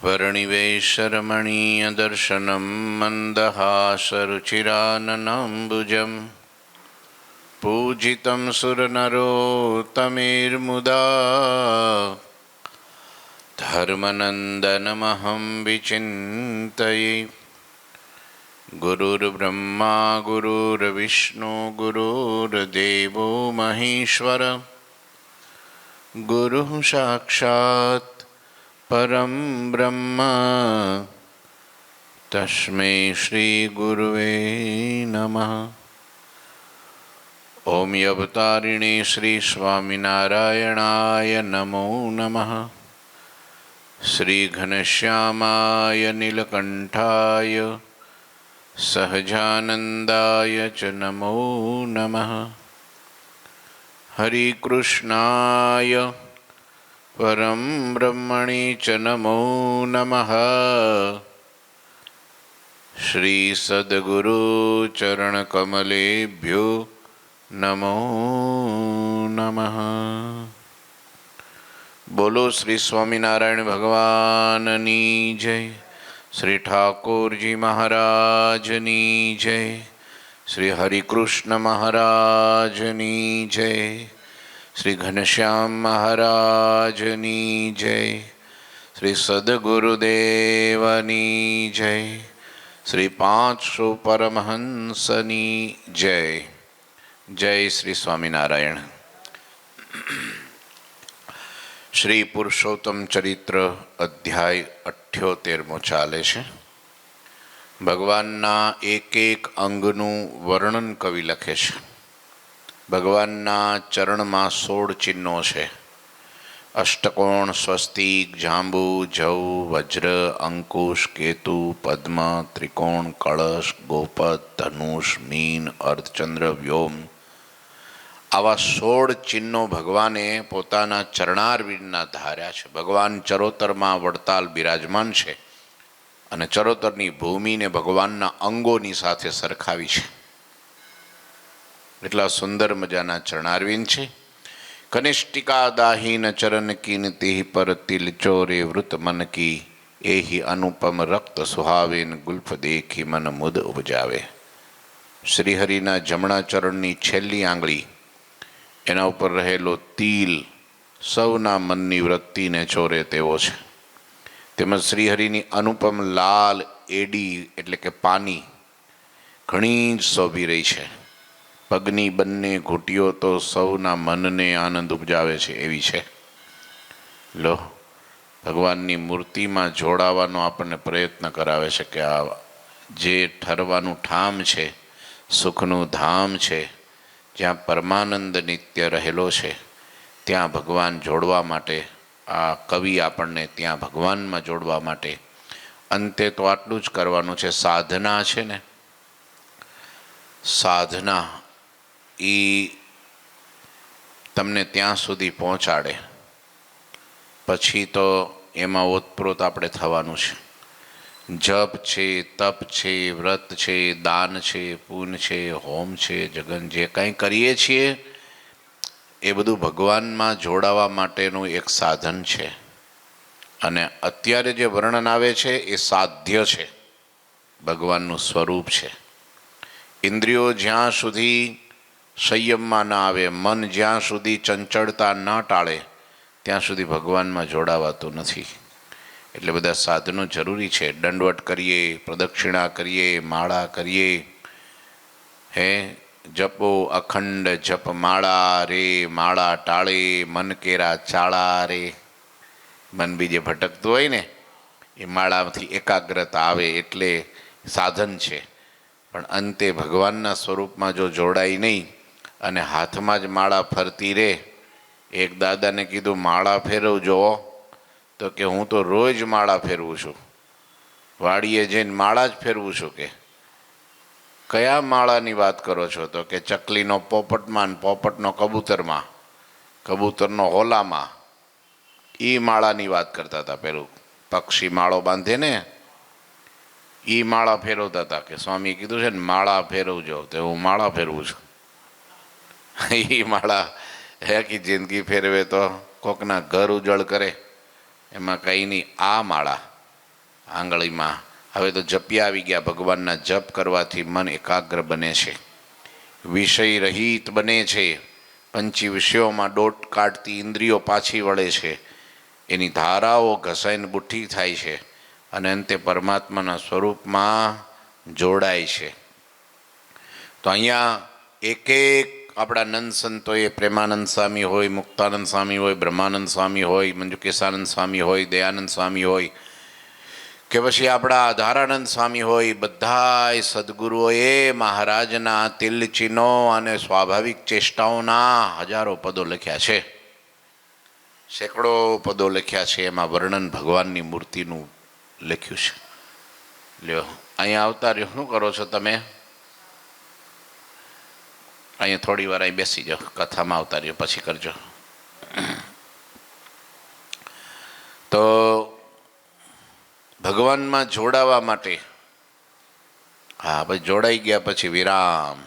वर्णिवेशरमणीयदर्शनं मन्दहासरुचिराननाम्बुजं पूजितं सुरनरोत्तमेर्मुदा धर्मनन्दनमहं विचिन्तये। गुरुर्ब्रह्मा गुरुर्विष्णु गुरुर्देवो महेश्वर गुरुः साक्षात् परं ब्रह्म तस्मै श्री गुरुवे नमः। ओम अवतारिणे श्री स्वामिनारायणाय नमो नमः। श्री घनश्यामाय नीलकंठाय सहजानंदाय च नमो नमः। हरि कृष्णाय परं ब्रह्मणे च नमो नमः। श्री सद्गुरु चरण कमलेभ्यो नमो नमः। बोलो श्री स्वामीनारायण भगवाननी जय। श्री ठाकुर जी महाराजनी जय। श्री हरिकृष्ण महाराजनी जय। श्री घनश्याम महाराजनी जय। श्री सद्गुरुदेवनी जय। श्री 500 परमहंसनी जय। जय श्री स्वामीनारायण। श्री पुरुषोत्तम चरित्र अध्याय 78 ચાલે છે। ભગવાનના એક એક અંગનું વર્ણન કવિ લખે છે। ભગવાનના ચરણમાં 16 ચિહ્નો છે। અષ્ટકોણ, સ્વસ્તિક, જાંબુ, જવ, વજ્ર, અંકુશ, કેતુ, પદ્મ, ત્રિકોણ, કળશ, ગોપદ, ધનુષ, મીન, અર્ધચંદ્ર, વ્યોમ આવા 16 ચિહ્નો ભગવાને પોતાના ચરણારવિંદના ધાર્યા છે। ભગવાન ચરોતરમાં વડતાલ બિરાજમાન છે અને ચરોતરની ભૂમિને ભગવાનના અંગોની સાથે સરખાવી છે। એટલા સુંદર મજાના ચરણારવિંદ છે। કનિષ્ઠિકા દાહીન ચરણ કીન તિહ પર તિલ ચોરે વૃત મન કી એહી અનુપમ રક્ત સુહાવેન ગુલ્ફ દેખી મન મુદ ઉપજાવે। શ્રીહરિના જમણા ચરણની છેલ્લી આંગળી, એના ઉપર રહેલો તિલ સૌના મનની વૃત્તિને ચોરે તેવો છે। તેમજ શ્રીહરિની અનુપમ લાલ એડી એટલે કે પાની ઘણી જ શોભી રહી છે। પગની બંને ઘૂંટીઓ તો સૌના મનને આનંદ ઉપજાવે છે એવી છે। લો, ભગવાનની મૂર્તિમાં જોડાવાનો આપણને પ્રયત્ન કરાવે છે કે આ જે ઠરવાનું ઠામ છે, સુખનું ધામ છે, જ્યાં પરમાનંદ નિત્ય રહેલો છે, ત્યાં ભગવાન જોડવા માટે આ કવિ આપણને ત્યાં ભગવાનમાં જોડવા માટે અંતે તો આટલું જ કરવાનું છે। સાધના છે ને, સાધના એ તમને ત્યાં સુધી પહોંચાડે, પછી તો એમાં ઓતપ્રોત આપણે થવાનું છે। જપ છે, તપ છે, વ્રત છે, દાન છે, પૂન છે, હોમ છે, જગન જે કંઈ કરીએ છીએ એ બધું ભગવાનમાં જોડાવા માટેનું એક સાધન છે। અને અત્યારે જે વર્ણન આવે છે એ સાધ્ય છે, ભગવાનનું સ્વરૂપ છે। ઇન્દ્રિયો જ્યાં સુધી સંયમમાં ના આવે, મન જ્યાં સુધી ચંચળતા ન ટાળે, ત્યાં સુધી ભગવાનમાં જોડાવાતું નથી। એટલે બધા સાધનો જરૂરી છે। દંડવટ કરીએ, પ્રદક્ષિણા કરીએ, માળા કરીએ, હે જપો અખંડ જપ માળા રે, માળા ટાળે મન કેરા ચાળા રે। મન બીજે ભટકતું હોય ને એ માળામાંથી એકાગ્રતા આવે એટલે સાધન છે। પણ અંતે ભગવાનના સ્વરૂપમાં જો જોડાય નહીં અને હાથમાં જ માળા ફરતી રહે। એક દાદાને કીધું માળા ફેરવજો, તો કે હું તો રોજ માળા ફેરવું છું, વાડીએ જઈને માળા જ ફેરવું છું। કે કયા માળાની વાત કરો છો? તો કે ચકલીનો પોપટમાં, પોપટનો કબૂતરમાં, કબૂતરનો હોલામાં, એ માળાની વાત કરતા હતા। પેલું પક્ષી માળો બાંધે ને એ માળા ફેરવતા હતા। કે સ્વામી કીધું છે ને માળા ફેરવજો, તો હું માળા ફેરવું છું। એ માળા આખી જિંદગી ફેરવે તો કોકના ઘર ઉજળ કરે, એમાં કંઈ નહીં। આ માળા આંગળીમાં. હવે તો જપિયા આવી ગયા. ભગવાનના જપ કરવાથી મન એકાગ્ર બને છે, વિષય રહિત બને છે, પંચી વિષયોમાં દોટ કાઢતી ઇન્દ્રિયો પાછી વળે છે, એની ધારાઓ ઘસાઈને બુઠ્ઠી થાય છે અને અંતે પરમાત્માના સ્વરૂપમાં જોડાય છે. તો અહીંયા એક એક આપણા નંદ સંતોએ, પ્રેમાનંદ સ્વામી હોય, મુક્તાનંદ સ્વામી હોય, બ્રહ્માનંદ સ્વામી હોય, મંજુકેશાનંદ સ્વામી હોય, દયાનંદ સ્વામી હોય કે પછી આપણા ધારાનંદ સ્વામી હોય, બધાય સદગુરુઓએ મહારાજના તિલચિહ્નો અને સ્વાભાવિક ચેષ્ટાઓના હજારો પદો લખ્યા છે, સેંકડો પદો લખ્યા છે. એમાં વર્ણન ભગવાનની મૂર્તિનું લખ્યું છે. લ્યો અહીંયા આવતા રહ્યો. શું કરો છો તમે? અહીંયા થોડી વાર અહીં બેસી જાઓ, કથામાં આવતા રહ્યો, પછી કરજો. તો ભગવાનમાં જોડાવા માટે, હા ભાઈ જોડાઈ ગયા પછી વિરામ.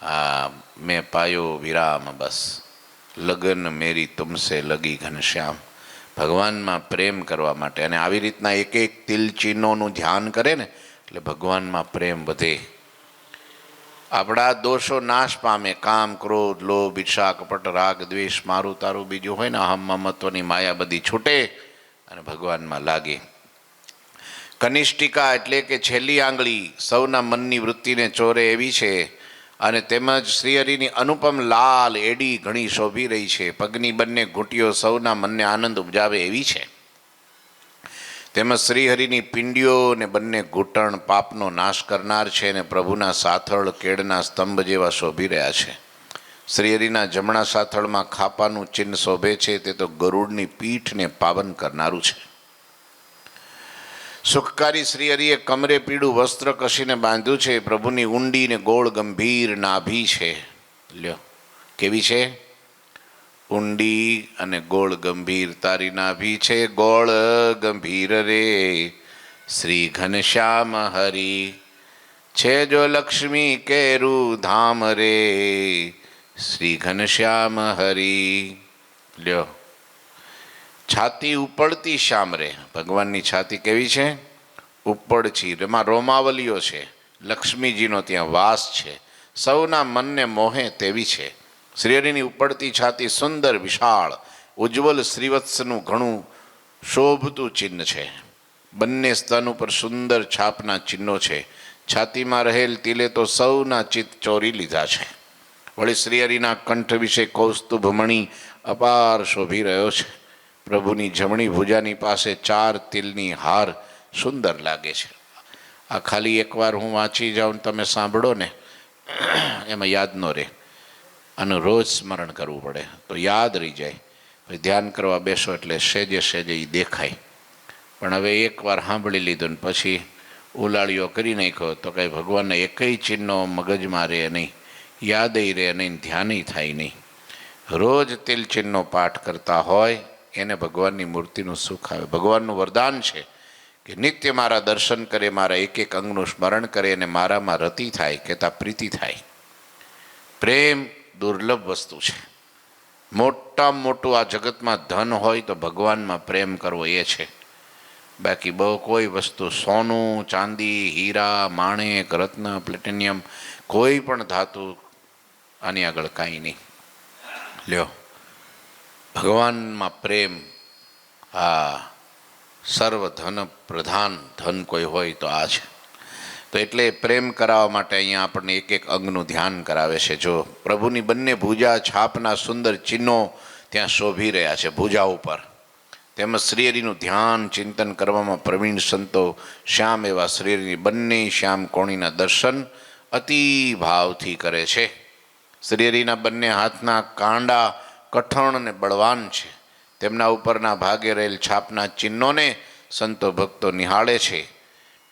હા, મેં પાયો વિરામ, બસ લગન મેરી તુમસે લગી ઘનશ્યામ. ભગવાનમાં પ્રેમ કરવા માટે. અને આવી રીતના એક એક તિલચિહ્નોનું ધ્યાન કરે ને એટલે ભગવાનમાં પ્રેમ વધે. આપણા દોષો નાશ પામે. કામ, ક્રોધ, લોભ, ઈર્ષા, કપટ, રાગ, દ્વેષ, મારું તારું બીજું હોય ને અહમ મમત્વની માયા બધી છૂટે અને ભગવાનમાં લાગે. કનિષ્ઠિકા એટલે કે છેલ્લી આંગળી સૌના મનની વૃત્તિને ચોરે એવી છે. અને તેમજ શ્રીહરિની અનુપમ લાલ એડી ઘણી શોભી રહી છે. પગની બંને ઘૂંટીઓ સૌના મનને આનંદ ઉપજાવે એવી છે. તેમજ શ્રીહરિની પિંડીઓ ને બંને ઘૂંટણ પાપનો નાશ કરનાર છે અને પ્રભુના સાથળ કેળના સ્તંભ જેવા શોભી રહ્યા છે. શ્રીહરિના જમણા સાથળમાં ખાપાનું ચિહ્ન શોભે છે, તે તો ગરુડની પીઠને પાવન કરનારું છે. સુખકારી શ્રીહરિએ કમરે પીળું વસ્ત્ર કસીને બાંધ્યું છે. પ્રભુની ઊંડી ને ગોળ ગંભીર નાભી છે. લ્યો કેવી છે? ઊંડી અને ગોળ ગંભીર તારી નાભી છે. ગોળ ગંભીર રે શ્રી ઘનશ્યામ હરી છે. જો લક્ષ્મી કેરું ધામ રે શ્રી ઘનશ્યામ હરી. લ્યો છાતી ઉપડતી શ્યામ રે. ભગવાનની છાતી કેવી છે? ઉપડછી. એમાં રોમાવલીઓ છે. લક્ષ્મીજીનો ત્યાં વાસ છે. સૌના મનને મોહે તેવી છે. શ્રીહરિની ઉપડતી છાતી સુંદર, વિશાળ, ઉજ્જવલ શ્રીવત્સનું ઘણું શોભતું ચિહ્ન છે. બંને સ્તન ઉપર સુંદર છાપના ચિહ્નો છે. છાતીમાં રહેલ તિલે તો સૌના ચિત્ત ચોરી લીધા છે. વળી શ્રીહરિના કંઠ વિશે કૌસ્તુભમણી અપાર શોભી રહ્યો છે. પ્રભુની જમણી ભુજાની પાસે 4 તિલની હાર સુંદર લાગે છે. આ ખાલી એકવાર હું વાંચી જાઉં તમે સાંભળો ને એમાં યાદ ન રહે. આનું રોજ સ્મરણ કરવું પડે તો યાદ રહી જાય. પછી ધ્યાન કરવા બેસો એટલે સેજે સેજે એ દેખાય. પણ હવે એકવાર સાંભળી લીધું ને પછી ઉલાળીઓ કરી નાખ્યો તો કંઈ ભગવાનના એકય ચિહ્નો મગજમાં રહે નહીં, યાદય રહે નહીં, ધ્યાનય થાય નહીં. રોજ તિલ ચિહ્નો પાઠ કરતા હોય એને ભગવાનની મૂર્તિનું સુખ આવે. ભગવાનનું વરદાન છે કે નિત્ય મારા દર્શન કરે, મારા એક એક અંગનું સ્મરણ કરે અને મારામાં રતિ થાય, કહેતા પ્રીતિ થાય. પ્રેમ દુર્લભ વસ્તુ છે. મોટામાં મોટું આ જગતમાં ધન હોય તો ભગવાનમાં પ્રેમ કરવો એ છે. બાકી બહુ કોઈ વસ્તુ, સોનું, ચાંદી, હીરા, માણેક, રત્ન, પ્લેટિનિયમ, કોઈ પણ ધાતુ આની આગળ કાંઈ નહીં. લ્યો ભગવાનમાં પ્રેમ, આ સર્વ ધન પ્રધાન ધન કોઈ હોય તો આ છે. તો એટલે પ્રેમ કરાવવા માટે અહીંયા આપણને એક એક અંગનું ધ્યાન કરાવે છે. જો પ્રભુની બંને ભુજા છાપના સુંદર ચિહ્નો ત્યાં શોભી રહ્યા છે ભુજા ઉપર. તેમજ શ્રીહરિનું ધ્યાન ચિંતન કરવામાં પ્રવીણ સંતો શ્યામ એવા શ્રીહરિની બંને શ્યામ કોણીના દર્શન અતિ ભાવથી કરે છે. શ્રીહરિના બંને હાથના કાંડા કઠણ અને બળવાન છે. તેમના ઉપરના ભાગે રહેલ છાપના ચિહ્નોને સંતો ભક્તો નિહાળે છે.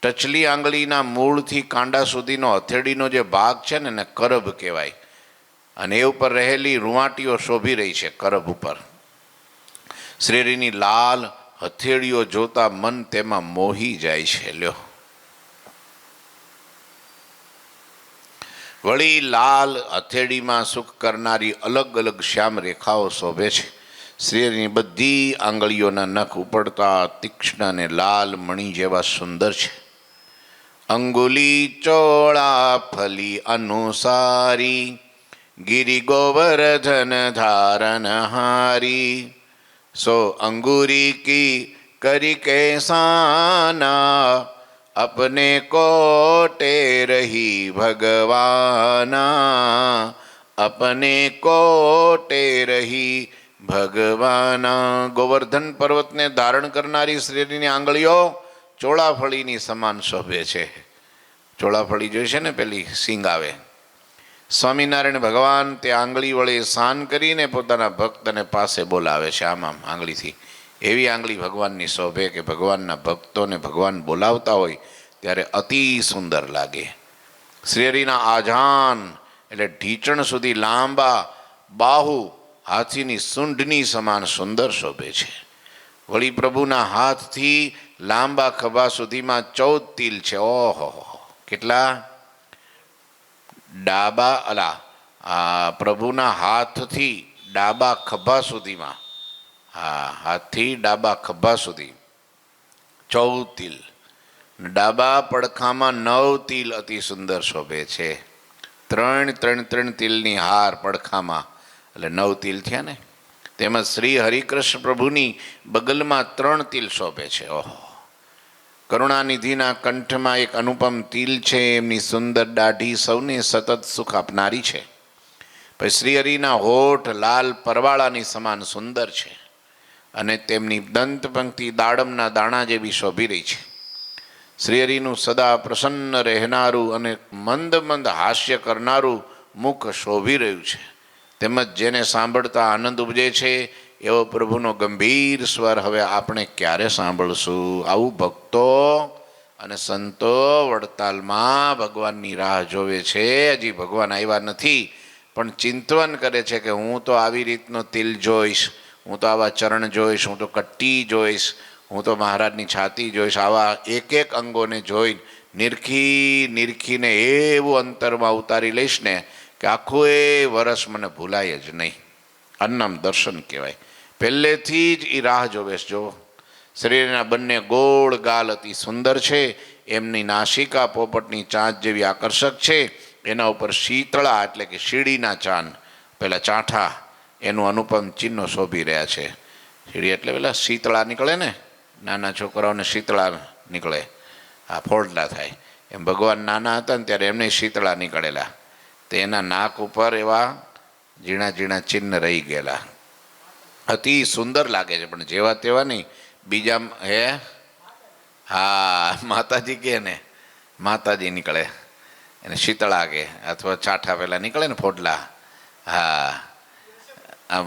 ટચલી આંગળીના મૂળથી કાંડા સુધીનો હથેળીનો જે ભાગ છે ને એને કરભ કહેવાય. અને એ ઉપર રહેલી રૂંવાટીઓ શોભી રહી છે કરભ ઉપર. શ્રીહરિની લાલ હથેળીઓ જોતા મન તેમાં મોહી જાય છે. લ્યો વળી લાલ હથેળીમાં સુખ કરનારી અલગ અલગ શ્યામ રેખાઓ શોભે છે. શ્રીહરિની બધી આંગળીઓના નખ ઉપડતા તીક્ષ્ણ અને લાલ મણી જેવા સુંદર છે. અંગુલી ચોળા ફલી અનુસારી ગિરી ગોવર્ધન ધારન હારી સો અંગુરી કી કરી કેસાના अपने कोटे रही भगवाना अपने कोटे रही ભગવાના. ગોવર્ધન પર્વતને ધારણ કરનારી શ્રીની આંગળીઓ ચોળાફળીની સમાન શોભે છે. ચોળાફળી જોઈ છે ને, પેલી સિંગ આવે. સ્વામિનારાયણ ભગવાન તે આંગળી વડે સ્નાન કરીને પોતાના ભક્તને પાસે બોલાવે છે, આમ આંગળીથી. એવી આંગળી ભગવાનની શોભે કે ભગવાનના ભક્તોને ભગવાન બોલાવતા હોય ત્યારે અતિ સુંદર લાગે. શ્રીહરિના આજાન એટલે ઢીચણ સુધી લાંબા બાહુ હાથીની સૂંઢની સમાન સુંદર શોભે છે. વળી પ્રભુના હાથથી લાંબા ખભા સુધીમાં 14 તિલ છે. ઓહો, કેટલા! પ્રભુના હાથથી ડાબા ખભા સુધીમાં, હાથથી ડાબા ખભા સુધી 14 તિલ. ડાબા પડખામાં 9 તિલ અતિ સુંદર શોભે છે. 3 તિલની હાર પડખામાં, એટલે 9 તિલ થયા ને. તેમજ શ્રી હરિકૃષ્ણ પ્રભુની બગલમાં 3 તિલ શોભે છે. ઓહો! કરુણાનિધિના કંઠમાં એક અનુપમ તિલ છે. એમની સુંદર દાઢી સૌને સતત સુખ આપનારી છે. પછી શ્રીહરિના હોઠ લાલ પરવાળાની સમાન સુંદર છે અને તેમની દંત પંક્તિ દાડમના દાણા જેવી શોભી રહી છે. શ્રીહરિનું સદા પ્રસન્ન રહેનારું અને મંદ મંદ હાસ્ય કરનારું મુખ શોભી રહ્યું છે. તેમજ જેને સાંભળતા આનંદ ઉપજે છે એવો પ્રભુનો ગંભીર સ્વર હવે આપણે ક્યારે સાંભળશું? આવું ભક્તો અને સંતો વડતાલમાં ભગવાનની રાહ જોવે છે. હજી ભગવાન આવ્યા નથી, પણ ચિંતવન કરે છે કે હું તો આવી રીતનો તિલ જોઈશ, હું તો આવા ચરણ જોઈશ, હું તો કટ્ટી જોઈશ, હું તો મહારાજની છાતી જોઈશ. આવા એક એક અંગોને જોઈ નિરખીને એવું અંતરમાં ઉતારી લઈશ ને કે આખું એ વરસ મને ભૂલાય જ નહીં. આનું દર્શન કહેવાય. પહેલેથી જ એ રાહ જોવેશ. જો શરીરના બંને ગોળ ગાલ અતિ સુંદર છે. એમની નાસિકા પોપટની ચાંચ જેવી આકર્ષક છે. એના ઉપર શીતળા એટલે કે શીડીના ચાંદ, પેલા ચાંઠા, એનું અનુપમ ચિહ્નો શોભી રહ્યા છે. શીડી એટલે પેલા શીતળા નીકળે ને, નાના છોકરાઓને શીતળા નીકળે, ફોડલા થાય. એમ ભગવાન નાના હતા ને ત્યારે એમને શીતળા નીકળેલા. તે એના નાક ઉપર એવા ઝીણા ઝીણા ચિહ્ન રહી ગયેલા. અતિ સુંદર લાગે છે, પણ જેવા તેવા નહીં. બીજા હે, હા, માતાજી કે ને, માતાજી નીકળે એને શીતળા કે, અથવા ચાઠા પેલા નીકળે ને ફોડલા. હા,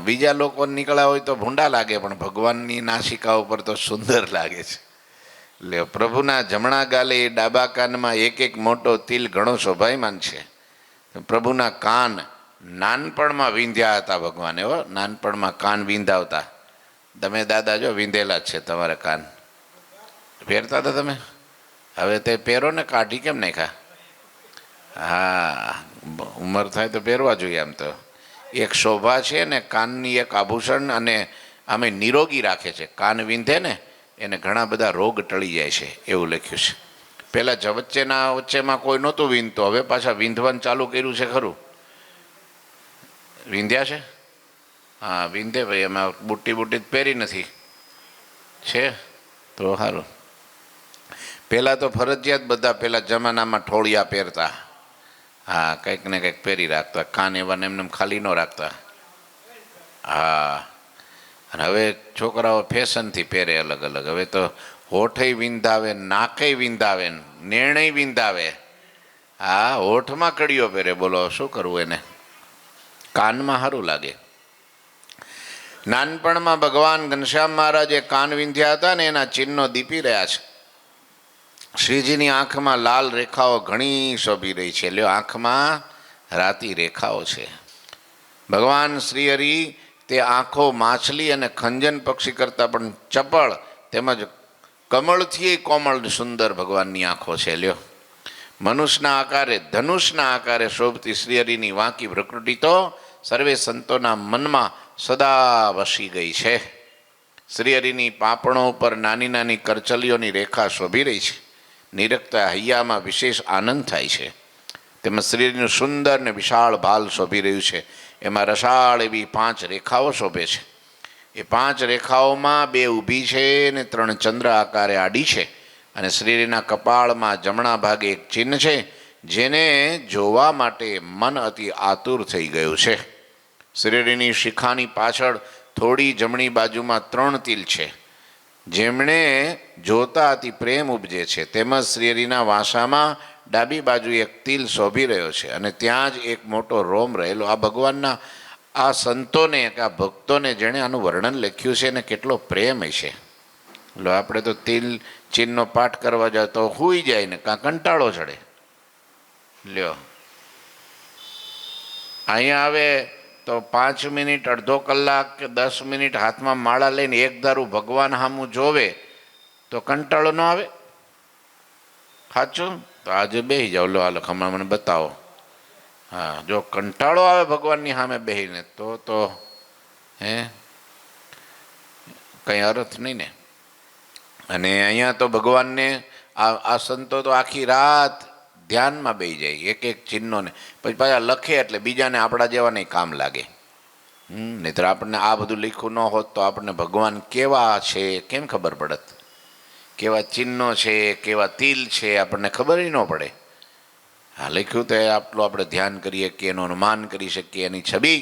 બીજા લોકો નીકળ્યા હોય તો ભૂંડા લાગે, પણ ભગવાનની નાસિકા ઉપર તો સુંદર લાગે છે. એટલે પ્રભુના જમણા ગાલે ડાબા કાનમાં એક એક મોટો તિલ ઘણો શોભાયમાન છે. પ્રભુના કાન નાનપણમાં વિંધ્યા હતા ભગવાને. હો, નાનપણમાં કાન વિંધાવતા. તમે દાદા જો વિંધેલા જ છે તમારા કાન. પહેરતા હતા તમે? હવે તે પહેરો ને, કાઢી કેમ નાખ્યા? હા, ઉંમર થાય તો પહેરવા જોઈએ. આમ તો એક શોભા છે ને કાનની, એક આભૂષણ, અને આમે નિરોગી રાખે છે. કાન વિંધે ને એને ઘણા બધા રોગ ટળી જાય છે, એવું લખ્યું છે. પહેલાં વચ્ચેમાં કોઈ નહોતું વિંધતું, હવે પાછા વિંધવાનું ચાલુ કર્યું છે. ખરું વિંધ્યા છે? હા, વિંધે ભાઈ. એમાં બુટ્ટી પહેરી નથી છે તો સારું. પહેલાં તો ફરજિયાત બધા પહેલાં જમાનામાં ઠોળિયા પહેરતા. હા, કંઈક ને કંઈક પહેરી રાખતા. કાન એવા એમને ખાલી ન રાખતા. હા, અને હવે છોકરાઓ ફેશનથી પહેરે અલગ અલગ. હવે તો હોઠે વિંધાવે, નાકે વિંધાવે, નેણે વિંધાવે. હા, હોઠમાં કડીઓ પહેરે. બોલો શું કરવું એને? કાનમાં સારું લાગે. નાનપણમાં ભગવાન ઘનશ્યામ મહારાજે કાન વિંધ્યા હતા ને એના ચિહ્નો દીપી રહ્યા છે. શ્રીજીની આંખમાં લાલ રેખાઓ ઘણી શોભી રહી છે. લ્યો, આંખમાં રાતી રેખાઓ છે. ભગવાન શ્રીહરિ તે આંખો માછલી અને ખંજન પક્ષી કરતાં પણ ચપળ તેમજ કમળથી કોમળ સુંદર ભગવાનની આંખો છે. લ્યો, મનુષ્યના આકારે, ધનુષના આકારે શોભતી શ્રીહરિની વાંકી પ્રકૃતિ તો સર્વે સંતોના મનમાં સદા વસી ગઈ છે. શ્રીહરિની પાંપણો ઉપર નાની નાની કરચલીઓની રેખા શોભી રહી છે. નિરખતા હૈયામાં વિશેષ આનંદ થાય છે. તેમાં શ્રીહરિનું સુંદર ને વિશાળ ભાલ શોભી રહ્યું છે. એમાં રસાળ એવી 5 રેખાઓ શોભે છે. એ 5 રેખાઓમાં 2 ઊભી છે ને 3 ચંદ્ર આકારે આડી છે. અને શ્રીહરિના કપાળમાં જમણા ભાગે એક ચિહ્ન છે, જેને જોવા માટે મન અતિ આતુર થઈ ગયું છે. શ્રીહરિની શિખાની પાછળ થોડી જમણી બાજુમાં 3 તિલ છે, જેમણે જોતા અતિ પ્રેમ ઉપજે છે. તેમજ શ્રીહરિના વાંસામાં ડાબી બાજુ એક તિલ શોભી રહ્યો છે અને ત્યાં જ એક મોટો રોમ રહેલો. આ ભગવાનના આ સંતોને કે આ ભક્તોને જેણે આનું વર્ણન લખ્યું છે એને કેટલો પ્રેમ હશે. લો આપણે તો તિલ ચિહ્નનો પાઠ કરવા જાવ તો સૂઈ જાય ને કાં કંટાળો ચડે. લ્યો અહીંયા આવે તો 5 મિનિટ, અડધો કલાક કે 10 મિનિટ હાથમાં માળા લઈને એક ધારું ભગવાન સામું જોવે તો કંટાળો ન આવે? સાચું? તો આજે બેસી જાઓ. લો હાલો હમણાં મને બતાવો. હા, જો કંટાળો આવે ભગવાનની સામે બેસીને તો હે કંઈ અર્થ નહીં ને. અને અહીંયા તો ભગવાનને આ સંતો તો આખી રાત ધ્યાનમાં બેસી જાય એક એક ચિહ્નોને, પછી પાછા લખે એટલે બીજાને આપણા જેવાને કામ લાગે. નહીંતર આપણને આ બધું લખ્યું ન હોત તો આપણને ભગવાન કેવા છે કેમ ખબર પડત? કેવા ચિહ્નો છે, કેવા તિલ છે, આપણને ખબર ન પડે. હા, લખ્યું તો આટલું આપણે ધ્યાન કરીએ કે એનું અનુમાન કરી શકીએ, એની છબી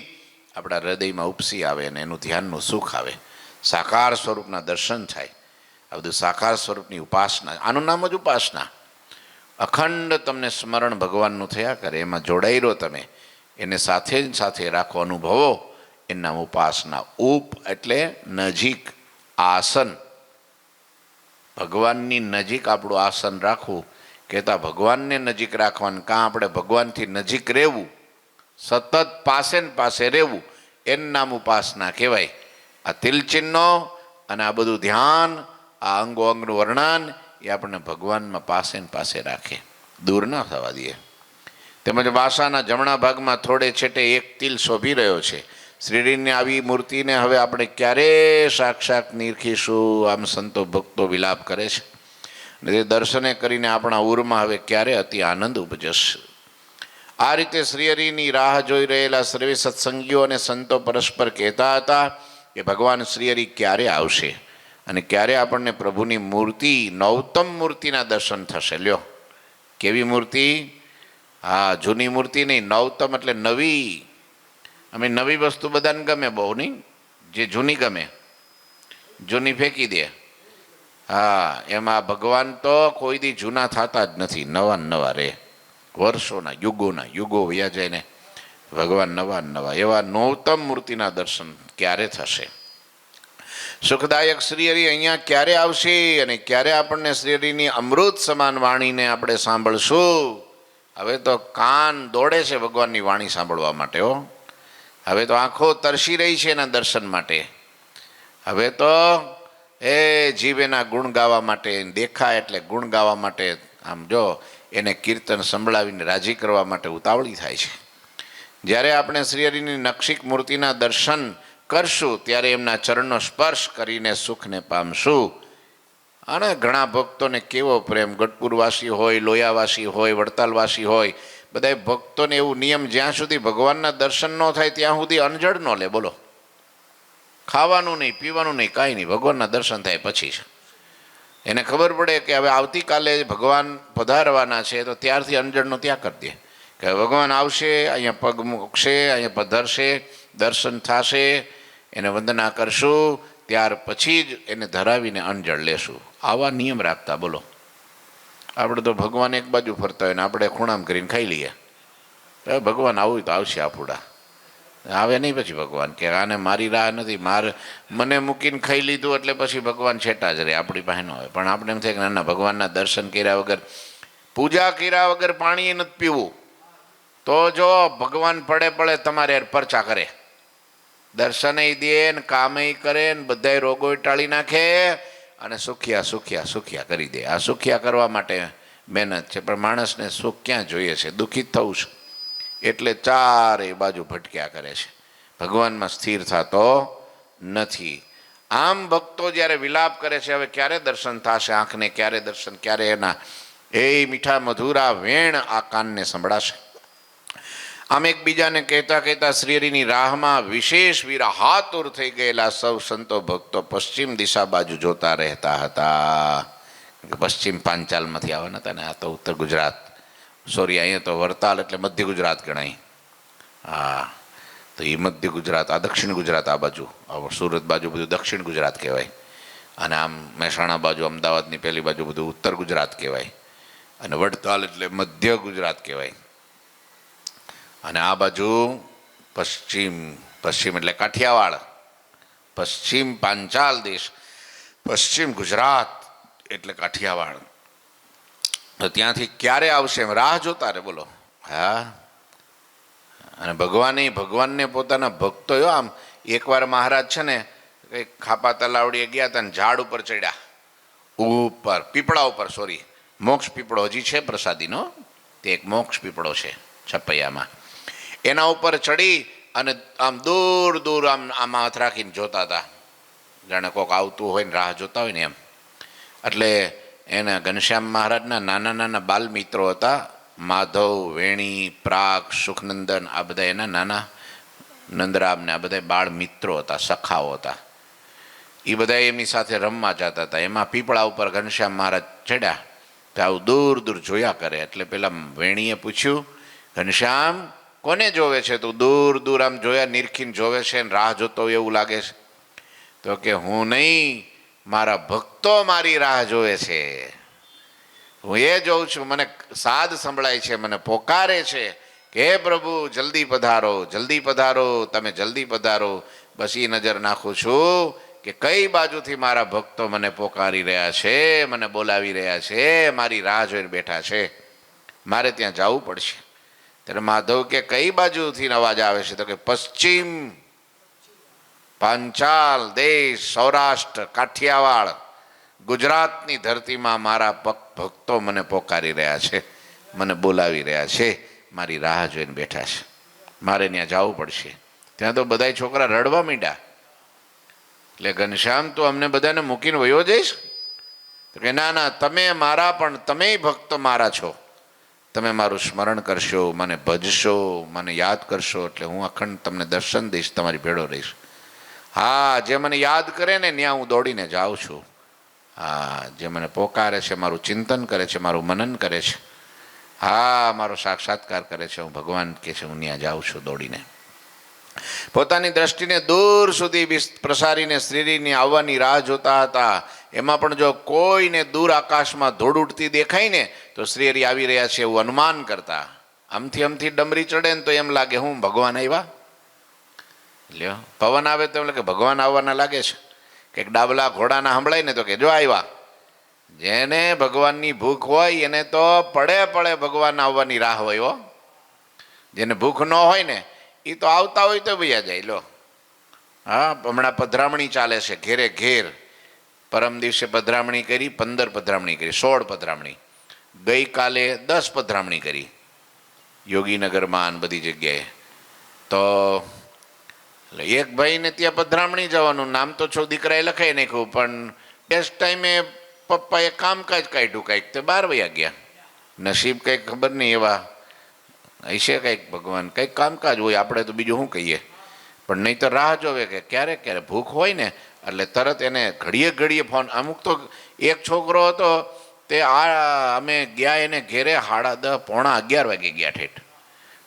આપણા હૃદયમાં ઉપસી આવે અને એનું ધ્યાનનું સુખ આવે, સાકાર સ્વરૂપના દર્શન થાય. આ બધું સાકાર સ્વરૂપની ઉપાસના, આનું નામ જ ઉપાસના. અખંડ તમને સ્મરણ ભગવાનનું થયા કરે, એમાં જોડાઈ રહો તમે, એને સાથે જ સાથે રાખો, અનુભવો, એનું નામ ઉપાસના. ઉપ એટલે નજીક, આસન, ભગવાનની નજીક આપણું આસન રાખવું. કહેતા ભગવાનને નજીક રાખવાનું, કાં આપણે ભગવાનથી નજીક રહેવું, સતત પાસે ને પાસે રહેવું, એનું નામ ઉપાસના કહેવાય. આ તિલચિહ્નો અને આ બધું ધ્યાન, આ અંગો અંગનું વર્ણન એ આપણને ભગવાનમાં પાસે ને પાસે રાખે, દૂર ન થવા દે. તેમજ વાસાના જમણા ભાગમાં થોડે છેટે એક તિલ શોભી રહ્યો છે. શ્રીહરિની આવી મૂર્તિને હવે આપણે ક્યારે સાક્ષાત નિરખીશું? આમ સંતો ભક્તો વિલાપ કરે છે. અને તે દર્શને કરીને આપણા ઉરમાં હવે ક્યારે અતિ આનંદ ઉપજશે. આ રીતે શ્રીહરિની રાહ જોઈ રહેલા સર્વે સત્સંગીઓ અને સંતો પરસ્પર કહેતા હતા કે ભગવાન શ્રીહરિ ક્યારે આવશે અને ક્યારે આપણને પ્રભુની મૂર્તિ, નવતમ મૂર્તિના દર્શન થશે. લ્યો કેવી મૂર્તિ? હા, જૂની મૂર્તિ નહીં, નવતમ એટલે નવી. અમે નવી વસ્તુ બધાને ગમે બહુ નહીં, જે જૂની ગમે જૂની ફેંકી દે. હા, એમાં ભગવાન તો કોઈ દી જૂના થતા જ નથી, નવા નવા રહે. વર્ષોના યુગો વયા જાય ને ભગવાન નવા નવા. એવા નવતમ મૂર્તિના દર્શન ક્યારે થશે? સુખદાયક શ્રીહરિ અહીંયા ક્યારે આવશે અને ક્યારે આપણને શ્રીહરિની અમૃત સમાન વાણીને આપણે સાંભળશું? હવે તો કાન દોડે છે ભગવાનની વાણી સાંભળવા માટે. હવે તો આંખો તરસી રહી છે એના દર્શન માટે. હવે તો એ જીવ એના ગુણ ગાવા માટે, દેખાય એટલે ગુણ ગાવા માટે, આમ જો એને કીર્તન સંભળાવીને રાજી કરવા માટે ઉતાવળી થાય છે. જ્યારે આપણે શ્રીહરિની નક્ષિક મૂર્તિના દર્શન કરશું ત્યારે એમના ચરણનો સ્પર્શ કરીને સુખને પામશું. અને ઘણા ભક્તોને કેવો પ્રેમ, ગઢપુરવાસી હોય, લોયાવાસી હોય, વડતાલવાસી હોય, બધા ભક્તોને એવું નિયમ, જ્યાં સુધી ભગવાનના દર્શન ન થાય ત્યાં સુધી અંજળ ન લે. બોલો, ખાવાનું નહીં, પીવાનું નહીં, કાંઈ નહીં, ભગવાનના દર્શન થાય પછી છે. એને ખબર પડે કે હવે આવતીકાલે ભગવાન પધારવાના છે તો ત્યારથી અંજળનો ત્યાગ કરી દે કે ભગવાન આવશે, અહીંયા પગ મૂકશે, અહીંયા પધરશે, દર્શન થશે, એને વંદના કરશું, ત્યાર પછી જ એને ધરાવીને અંજળ લેશું. આવા નિયમ રાખતા. બોલો, આપણે તો ભગવાન એક બાજુ ફરતા હોય ને આપણે ખૂણામ કરીને ખાઈ લઈએ. ભગવાન આવું તો આવશે આપુડા, આવે નહીં પછી ભગવાન કે આને મારી રાહ નથી, મને મૂકીને ખાઈ લીધું એટલે પછી ભગવાન છેટા જ રહે, આપણી પાસે ન હોય. પણ આપણે એમ થાય કે ના, ભગવાનના દર્શન કર્યા વગર, પૂજા કર્યા વગર પાણી નથી પીવું તો જો ભગવાન પડે તમારે પરચા કરે, દર્શનય દે ને કામય કરે ને બધા રોગો ટાળી નાખે અને સુખિયા કરી દે. આ સુખિયા કરવા માટે મહેનત છે, પણ માણસને સુખ ક્યાં જોઈએ છે? દુઃખિત થવું છે એટલે ચારે બાજુ ભટક્યા કરે છે. ભગવાનમાં સ્થિર થતો નથી. આમ ભક્તો જ્યારે વિલાપ કરે છે, હવે ક્યારે દર્શન થશે આંખને, ક્યારે દર્શન, ક્યારે એના એ મીઠા મધુરા વેણ આ કાનને સંભળાશે. આમ એકબીજાને કહેતા કહેતા શ્રીહરિની રાહમાં વિશેષ વિરહાતુર થઈ ગયેલા સૌ સંતો ભક્તો પશ્ચિમ દિશા બાજુ જોતા રહેતા હતા. પશ્ચિમ પાંચાલમાંથી આવવાના હતા ને, આ તો ઉત્તર ગુજરાત, સોરી અહીંયા તો વરતાલ એટલે મધ્ય ગુજરાત ગણાય. હા, તો એ મધ્ય ગુજરાત, આ દક્ષિણ ગુજરાત, આ બાજુ સુરત બાજુ બધું દક્ષિણ ગુજરાત કહેવાય, અને આમ મહેસાણા બાજુ અમદાવાદની પેલી બાજુ બધું ઉત્તર ગુજરાત કહેવાય, અને વડતાલ એટલે મધ્ય ગુજરાત કહેવાય, અને આ બાજુ પશ્ચિમ, પશ્ચિમ એટલે કાઠિયાવાડ, પશ્ચિમ પાંચાલ દેશ, પશ્ચિમ ગુજરાત એટલે કાઠિયાવાડ. તો ત્યાંથી ક્યારે આવશે એમ રાહ જોતા રે બોલો. હા, અને ભગવાનને પોતાના ભક્તો આમ એકવાર મહારાજ છે ને કંઈક ખાપા તલાવડીએ ગયા હતા ને ઝાડ ઉપર ચડ્યા, ઉપર પીપળા ઉપર, સોરી મોક્ષ પીપળો હજી છે પ્રસાદીનો, તે એક મોક્ષ પીપળો છે છપૈયામાં, એના ઉપર ચડી અને આમ દૂર દૂર આમ હાથ રાખીને જોતા હતા, જાણે કોક આવતું હોય ને રાહ જોતા હોય ને એમ. એટલે એના ઘનશ્યામ મહારાજના નાના નાના બાલ મિત્રો હતા, માધવ, વેણી, પ્રાગ, સુખનંદન, આ બધા એના નાના નંદરામ ને આ બધા બાળ મિત્રો હતા, સખાઓ હતા. એ બધા એમની સાથે રમવા જતા હતા. એમાં પીપળા ઉપર ઘનશ્યામ મહારાજ ચડ્યા તો આવું દૂર દૂર જોયા કરે. એટલે પેલા વેણીએ પૂછ્યું, ઘનશ્યામ કોને જોવે છે તું? દૂર દૂર આમ જોયા, નિરખીને જોવે છે ને રાહ જોતો હોય એવું લાગે છે. તો કે હું નહીં, મારા ભક્તો મારી રાહ જોવે છે, હું એ જોઉં છું. મને સાદ સંભળાય છે, મને પોકારે છે કે હે પ્રભુ જલ્દી પધારો, જલ્દી પધારો, તમે જલ્દી પધારો. બસ એ નજર નાખું છું કે કઈ બાજુથી મારા ભક્તો મને પોકારી રહ્યા છે, મને બોલાવી રહ્યા છે, મારી રાહ જોઈને બેઠા છે, મારે ત્યાં જવું પડશે. ત્યારે માધવ કે કઈ બાજુથી અવાજ આવે છે? તો કે પશ્ચિમ પાંચાલ દેશ, સૌરાષ્ટ્ર, કાઠિયાવાડ, ગુજરાતની ધરતીમાં મારા ભક્તો મને પોકારી રહ્યા છે, મને બોલાવી રહ્યા છે, મારી રાહ જોઈને બેઠા છે, મારે ત્યાં જવું પડશે. ત્યાં તો બધા છોકરા રડવા માંડ્યા. એટલે ઘનશ્યામ તું અમને બધાને મૂકીને વયો જઈશ? તો કે ના ના, તમે મારા પણ તમે ભક્ત મારા છો, તમે મારું સ્મરણ કરશો, મને ભજશો, મને યાદ કરશો એટલે હું અખંડ તમને દર્શન દઈશ, તમારી ભેળો રહીશ. હા, જે મને યાદ કરે ને ત્યાં હું દોડીને જાઉં છું. હા, જે મને પોકારે છે, મારું ચિંતન કરે છે, મારું મનન કરે છે, હા મારો સાક્ષાત્કાર કરે છે, હું ભગવાન કે છે, હું ત્યાં જાઉં છું દોડીને. પોતાની દ્રષ્ટિને દૂર સુધી પ્રસારીને શ્રીહરિની આવવાની રાહ જોતા હતા. એમાં પણ જો કોઈને દૂર આકાશમાં ધૂળ ઉડતી દેખાય ને તો શ્રીહરિ આવી રહ્યા છે એવું અનુમાન કરતા. આમથી આમથી ડમરી ચડે ને તો એમ લાગે હું ભગવાન આવ્યા. લ્યો, પવન આવે તો એમ લાગે ભગવાન આવવાના લાગે છે. કંઈક ડાબલા ઘોડાના સંભળાય ને તો કે જો આવ્યા. જેને ભગવાનની ભૂખ હોય એને તો પડે પડે ભગવાન આવવાની રાહ હોય હો. જેને ભૂખ ન હોય ને એ તો આવતા હોય તો ભૈયા જાય. લો, હા, હમણાં પધરામણી ચાલે છે ઘેરે ઘેર. પરમ દિવસે પધરામણી કરી, 15 પધરામણી કરી, 16 પધરામણી, ગઈકાલે 10 પધરામણી કરી યોગીનગરમાં બધી જગ્યાએ. તો એક ભાઈને ત્યાં પધરામણી જવાનું, નામ તો છો દીકરાએ લખાઈ નાખ્યું, પણ ટેસ્ટ ટાઈમે પપ્પાએ કામકાજ કાઢ્યું કાંઈક, તો 12 વાગ્યા ગયા. નસીબ કંઈક ખબર નહીં, એવા હશે કંઈક, ભગવાન કંઈક કામકાજ હોય, આપણે તો બીજું શું કહીએ. પણ નહીં તો રાહ જોવે કે ક્યારે ક્યારે ભૂખ હોય ને એટલે તરત એને ઘડીએ ઘડીએ ફોન. અમુક તો એક છોકરો હતો તે અમે ગયા એને ઘેરે 10:30 પોણા 11 વાગે ગયા ઠેઠ,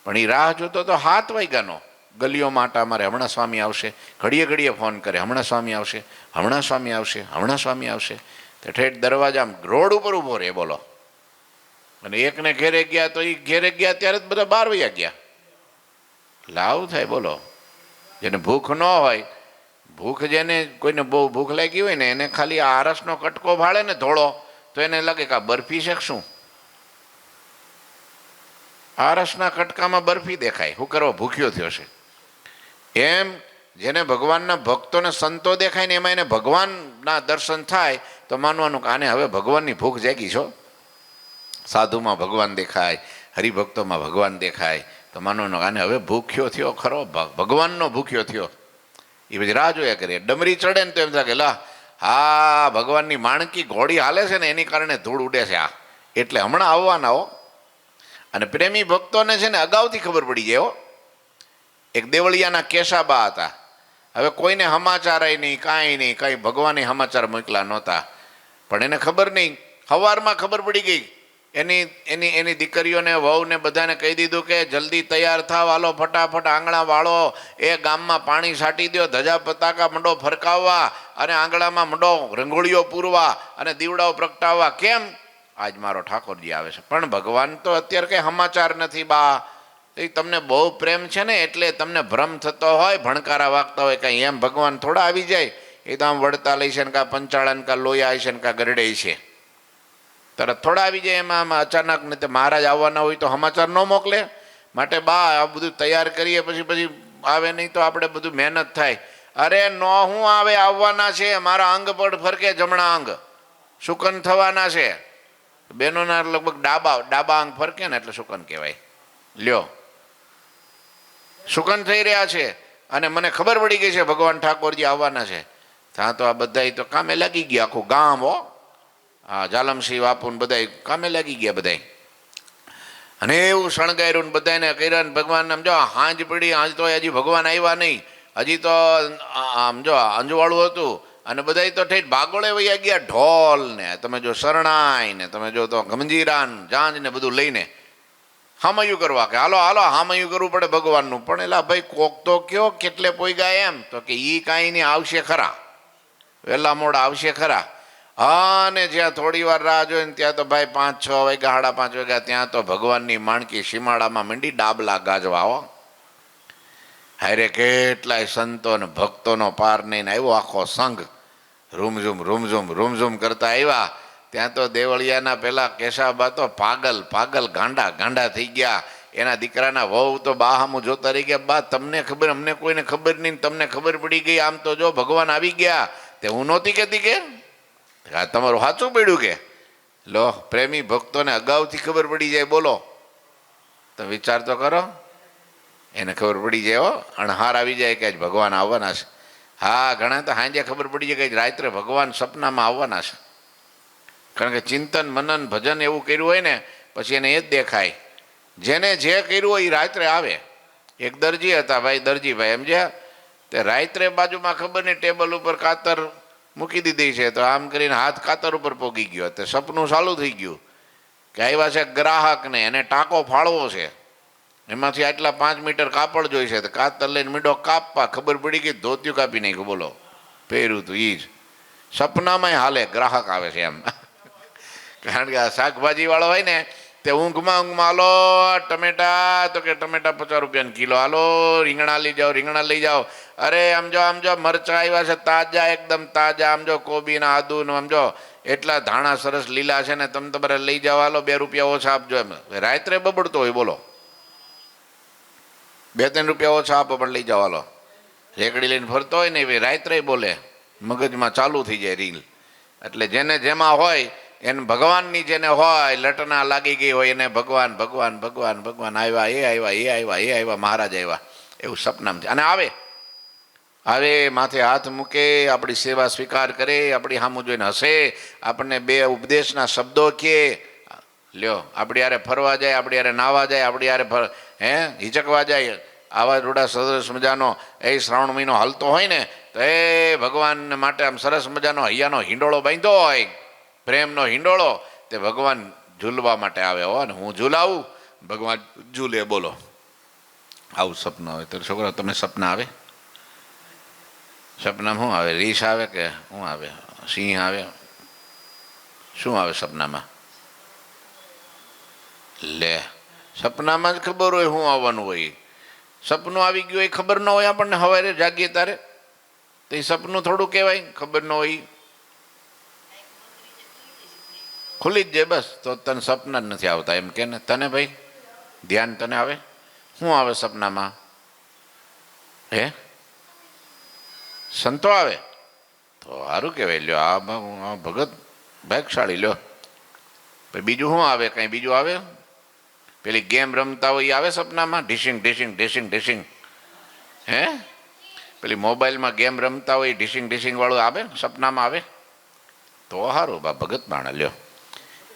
પણ એ રાહ જોતો તો 7 વાગ્યાનો. ગલીઓ માટા મારે, હમણાં સ્વામી આવશે, ઘડીએ ઘડીએ ફોન કરે, હમણાં સ્વામી આવશે, હમણાં સ્વામી આવશે, હમણાં સ્વામી આવશે. તો ઠેઠ દરવાજા રોડ ઉપર ઊભો રહે બોલો. અને એકને ઘેરે ગયા તો એ ઘેરે ગયા ત્યારે જ બધા 12 વાગ્યા ગયા. લાવ થાય બોલો. જેને ભૂખ ન હોય, ભૂખ જેને કોઈને બહુ ભૂખ લાગી હોય ને એને ખાલી આ આરસનો કટકો ભાળે ને ધોળો તો એને લાગે કે આ બરફી છે શું. આરસના કટકામાં બરફી દેખાય, શું કરવા ભૂખ્યો થયો છે. એમ જેને ભગવાનના ભક્તોને સંતો દેખાય ને એમાં એને ભગવાનના દર્શન થાય તો માનવાનું કે આને હવે ભગવાનની ભૂખ જાગી છો. સાધુમાં ભગવાન દેખાય, હરિભક્તોમાં ભગવાન દેખાય, તો માનો અને હવે ભૂખ્યો થયો ખરો, ભગવાનનો ભૂખ્યો થયો. એ પછી રાહ જોયા કરીએ. ડમરી ચડે ને તો એમ થાય કે લા હા ભગવાનની માણકી ઘોડી હાલે છે ને એની કારણે ધૂળ ઉડે છે આ, એટલે હમણાં આવવાના હો. અને પ્રેમી ભક્તોને છે ને અગાઉથી ખબર પડી જાય હો. એક દેવળિયાના કેશાબા હતા. હવે કોઈને સમાચાર નહીં, કાંઈ નહીં, કાંઈ ભગવાને સમાચાર મોકલા નહોતા. પણ એને ખબર નહીં, સવારમાં ખબર પડી ગઈ. એની દીકરીઓને વહુને બધાને કહી દીધું કે જલ્દી તૈયાર થાવ, હાલો ફટાફટ આંગણા વાળો, એ ગામમાં પાણી છાંટી દો, ધજા પતાકા મંડો ફરકાવવા અને આંગણામાં મંડો રંગોળીઓ પૂરવા અને દીવડાઓ પ્રગટાવવા. કેમ? આજ મારો ઠાકોરજી આવે છે. પણ ભગવાન તો અત્યારે કંઈ સમાચાર નથી બા. એ તમને બહુ પ્રેમ છે ને એટલે તમને ભ્રમ થતો હોય, ભણકારા વાગતા હોય કંઈ. એમ ભગવાન થોડા આવી જાય. એ તો આમ વડતા લઈ છે ને કાં પંચાળન કાં લોયા છે ને કાં ગરડે છે, તરત થોડા આવી જાય. એમાં અચાનક ને તે મહારાજ આવવાના હોય તો સમાચાર ન મોકલે. માટે બા આ બધું તૈયાર કરીએ, પછી આવે નહીં તો આપણે બધું મહેનત થાય. અરે નો હું આવે, આવવાના છે. મારા અંગ પર ફરકે જમણા અંગ શુકન થવાના છે. બહેનોના લગભગ ડાબા અંગ ફરકે ને એટલે શુકન કહેવાય. લ્યો શુકન થઈ રહ્યા છે અને મને ખબર પડી ગઈ છે ભગવાન ઠાકોરજી આવવાના છે. ત્યાં તો આ બધા તો કામે લાગી ગયા, આખું ગામ હો. હા, જાલમસિંહ બાપુને બધા કામે લાગી ગયા બધા. અને એવું શણગાર્યું ને બધાને કર્યા ને ભગવાન આમ જો હાંજ પડી, હાંજ તો હજી ભગવાન આવ્યા નહીં. હજી તો આમ જો અંજવાળું હતું અને બધા તો ઠેઠ ભાગોળે વૈયા ગયા. ઢોલ ને તમે જો શરણાઈ ને તમે જો તો ગમજીરા ને જાંજ ને બધું લઈને હામયું કરવા કે હાલો હાલો હામયું કરવું પડે ભગવાનનું. પણ એલા ભાઈ કોક તો કયો કેટલે પોઈ ગયા એમ તો કે ઈ કાંઈ નહીં, આવશે ખરા, વહેલા મોડા આવશે ખરા. હા, ને જ્યાં થોડી વાર રાહ જોઈ ને ત્યાં તો ભાઈ 5-6 વાગ્યા, 5:30 વાગ્યા, ત્યાં તો ભગવાનની માણકી સીમાડામાં મંડી ડાબલા ગાજવા હો. હારે કેટલાય સંતો ને ભક્તોનો પાર નહીં આવ્યો. આખો સંઘ રૂમઝૂમ રૂમઝૂમ રૂમઝૂમ કરતા આવ્યા. ત્યાં તો દેવળિયાના પેલા કેશાબા તો પાગલ ગાંડા થઈ ગયા. એના દીકરાના વહુ તો બા હામું જોતા રહી ગયા. બા તમને ખબર, અમને કોઈને ખબર નહીં, તમને ખબર પડી ગઈ. આમ તો જો ભગવાન આવી ગયા. તે હું નહોતી કહેતી કે આ તમારું સાચું પડ્યું કે? લો, પ્રેમી ભક્તોને અગાઉથી ખબર પડી જાય. બોલો, તો વિચાર તો કરો. એને ખબર પડી જાય હો, અણહાર આવી જાય કે આજ ભગવાન આવવાના છે. હા, ઘણા તો સાંજે ખબર પડી જાય કે રાત્રે ભગવાન સપનામાં આવવાના છે. કારણ કે ચિંતન મનન ભજન એવું કર્યું હોય ને પછી એને એ જ દેખાય. જેને જે કર્યું હોય એ રાત્રે આવે. એક દરજી હતા ભાઈ, દરજીભાઈ એમ જે તે રાત્રે બાજુમાં ખબર નહીં ટેબલ ઉપર કાતર મૂકી દીધી છે તો આમ કરીને હાથ કાતર ઉપર પોગી ગયો. તે સપનું ચાલુ થઈ ગયું કે આવ્યા છે ગ્રાહકને, એને ટાંકો ફાળવો છે, એમાંથી આટલા 5 મીટર કાપડ જોઈ છે. તો કાતર લઈને મીંડો કાપવા, ખબર પડી ગઈ ધોતિયું કાપી નાખ્યું. બોલો, પહેર્યું તું એ જ સપનામાંય હાલે, ગ્રાહક આવે છે એમ. કારણ કે આ શાકભાજી વાળો હોય ને તે ઊંઘમાં હાલો ટમેટા, તો કે ટમેટા 50 રૂપિયાનો કિલો, હાલો રીંગણા લઈ જાઓ. અરે આમ જો મરચાં આવ્યા છે તાજા, એકદમ તાજા. આમ જો કોબીના આદુ આમ જો એટલા ધાણા સરસ લીલા છે ને, તમે તમારે લઈ જાઓ, હાલો 2 રૂપિયા ઓછા આપજો. એમ રાત્રે બબડતો હોય. બોલો, 2-3 રૂપિયા ઓછા આપો પણ લઈ જાઓ, હાલો. રેકડી લઈને ફરતો હોય ને એ રાત્રે બોલે, મગજમાં ચાલુ થઈ જાય રીલ. એટલે જેને જેમાં હોય એને ભગવાનની, જેને હોય લટના લાગી ગઈ હોય એને ભગવાન ભગવાન ભગવાન ભગવાન આવ્યા, મહારાજ આવ્યા એવું સપનામાં. અને આવે માથે હાથ મૂકે, આપણી સેવા સ્વીકાર કરે, આપણી સામું જોઈને હસે, આપણને 2 ઉપદેશના શબ્દો કહે. લ્યો, આપણી યારે ફરવા જાય, આપણી યારે નાવા જાય, આપણી યારે હિચકવા જાય. આવા રૂડા સરસ મજાનો એ શ્રાવણ મહિનો હાલતો હોય ને તો એ ભગવાન માટે આમ સરસ મજાનો હૈયાનો હિંડોળો બાંધ્યો હોય, પ્રેમનો હિંડોળો, તે ભગવાન ઝૂલવા માટે આવે હો. ને હું ઝૂલાવું, ભગવાન ઝૂલે. બોલો, આવું સપના હોય. તો છોકરા તમને સપના આવે? સપનામાં શું આવે? રીસ આવે કે શું આવે? સિંહ આવે? શું આવે સપનામાં? લે, સપનામાં જ ખબર હોય શું આવવાનું હોય. સપનું આવી ગયું એ ખબર ન હોય આપણને. સવારે જાગીએ તારે તો એ સપનું થોડું કહેવાય, ખબર ન હોય. ખુલી જ જાય બસ, તો તને સપના જ નથી આવતા એમ કે ને. તને ભાઈ ધ્યાન તને આવે? શું આવે સપનામાં? હે, સંતો આવે? તો સારું કહેવાય. લ્યો, આ ભગત ભાગશાળી. લ્યો, બીજું શું આવે? કાંઈ બીજું આવે? પેલી ગેમ રમતા હોય એ આવે સપનામાં, ઢીસિંગ ઢીસિંગ ઢીસિંગ ઢીસિંગ? હે, પેલી મોબાઈલમાં ગેમ રમતા હોય ઢીસિંગ ઢીસિંગ વાળું આવે સપનામાં આવે? તો સારું બા ભગત માણા લ્યો.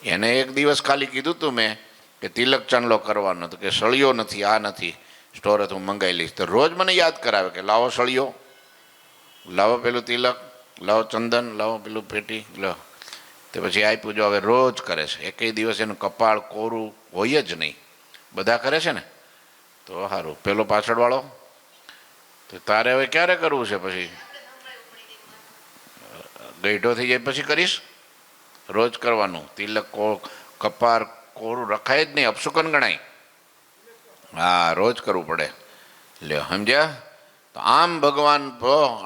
એને એક દિવસ ખાલી કીધું તું મેં કે તિલક ચાંદલો કરવાનો, તો કે સળિયો નથી, આ નથી, સ્ટોર હું મંગાવી લઈશ. તો રોજ મને યાદ કરાવે કે લાવો સળિયો, લાવો પેલું તિલક, લાવો ચંદન, લાવો પેલું પેટી, લો. તે પછી આપ્યું. જો હવે રોજ કરે છે, એકેય દિવસ એનું કપાળ કોરું હોય જ નહીં. બધા કરે છે ને તો સારું. પેલો પાછળવાળો તો તારે હવે ક્યારે કરવું છે? પછી ગઈઢો થઈ જાય પછી કરીશ. રોજ કરવાનું. તિલક કપાળ કોરું રખાય જ નહીં, અપશુકન ગણાય. હા, રોજ કરવું પડે. લ્યો, સમજ્યા? તો આમ ભગવાન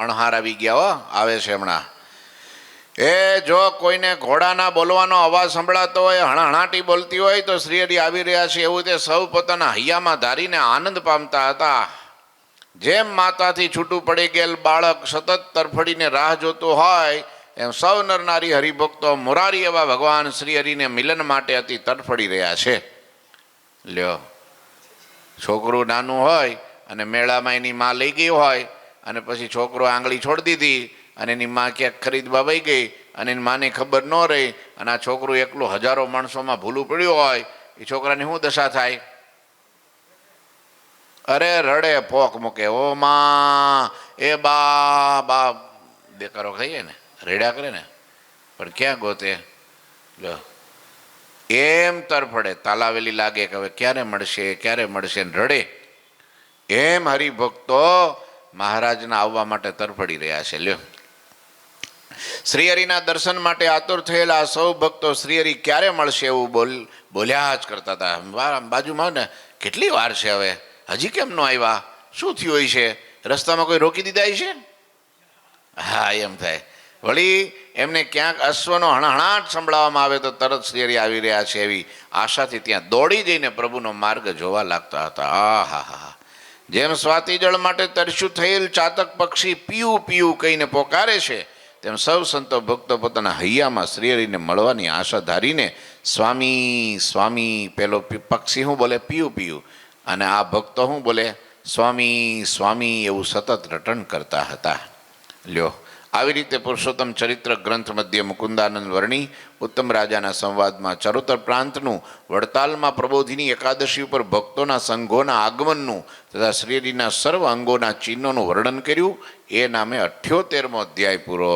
અણહાર આવી ગયા હો, આવે છે હમણાં. એ જો કોઈને ઘોડાના બોલવાનો અવાજ સંભળાતો હોય, હણાહણાટી બોલતી હોય, તો શ્રીહરિ આવી રહ્યા છે એવું તે સૌ પોતાના હૈયામાં ધારીને આનંદ પામતા હતા. જેમ માતાથી છૂટું પડી ગયેલ બાળક સતત તરફડીને રાહ જોતું હોય, એમ સૌ નર નારી હરિભક્તો મોરારી એવા ભગવાન શ્રીહરિને મિલન માટે અતિ તડફડી રહ્યા છે. લ્યો, છોકરું નાનું હોય અને મેળામાં એની માં લઈ ગઈ હોય, અને પછી છોકરો આંગળી છોડી દીધી અને એની માં ક્યાંક ખરીદવા વહી ગઈ અને એની માને ખબર ન રહી, અને આ છોકરું એકલું હજારો માણસોમાં ભૂલું પડ્યું હોય, એ છોકરાની શું દશા થાય? અરે રડે, પોક મૂકે, ઓ માં, એ બા બા દેકારો કહીએ ને, રેડા કરે ને, પણ ક્યાં ગોતે? લો, એમ તરફડે, તાલાવેલી લાગે કે હવે ક્યારે મળશે, ક્યારે મળશે, ને રડે. એમ હરિભક્તો મહારાજના આવવા માટે તરફડી રહ્યા છે. લ્યો, શ્રીહરિના દર્શન માટે આતુર થયેલા સૌ ભક્તો શ્રીહરિ ક્યારે મળશે એવું બોલ્યા જ કરતા હતા. બાજુમાં ને કેટલી વાર છે, હવે હજી કેમ ન આવ્યા? શું થયું હોય છે? રસ્તામાં કોઈ રોકી દીધા છે? હા, એમ થાય. વળી એમને ક્યાંક અશ્વનો હણહણાટ સંભળાવવામાં આવે તો તરત શ્રીહરિ આવી રહ્યા છે એવી આશાથી ત્યાં દોડી જઈને પ્રભુનો માર્ગ જોવા લાગતા હતા. આ હા હા, જેમ સ્વાતિ જળ માટે તરસ્યું થયેલ ચાતક પક્ષી પીયું પીયું કહીને પોકારે છે, તેમ સૌ સંતો ભક્તો પોતાના હૈયામાં શ્રીહરિને મળવાની આશા ધારીને સ્વામી સ્વામી, પેલો પક્ષી શું બોલે? પીયું પીયું. અને આ ભક્તો શું બોલે? સ્વામી સ્વામી એવું સતત રટણ કરતા હતા. લ્યો, આવી રીતે પુરુષોત્તમ ચરિત્ર ગ્રંથ મધ્ય મુકુંદાનંદ વર્ણી ઉત્તમ રાજાના સંવાદમાં ચરોતર પ્રાંતનું વડતાલમાં પ્રબોધિની એકાદશી ઉપર ભક્તોના સંઘોના આગમનનું તથા શ્રીહરિના સર્વ અંગોના ચિહ્નોનું વર્ણન કર્યું. એ નામે 78મો અધ્યાય પૂરો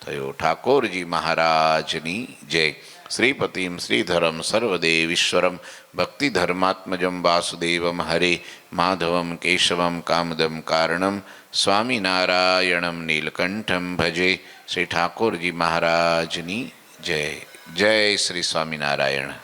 થયો. ઠાકોરજી મહારાજની જય. શ્રીપતિમ શ્રીધરમ સર્વદેવીશ્વરમ ભક્તિધર્માત્મજમ વાસુદેવમ હરે માધવમ કેશવમ કામદમ કારણમ સ્વામિનારાયણમ નીલકંઠમ ભજે. શ્રી ઠાકોરજી મહારાજની જય. જય શ્રી સ્વામિનારાયણ.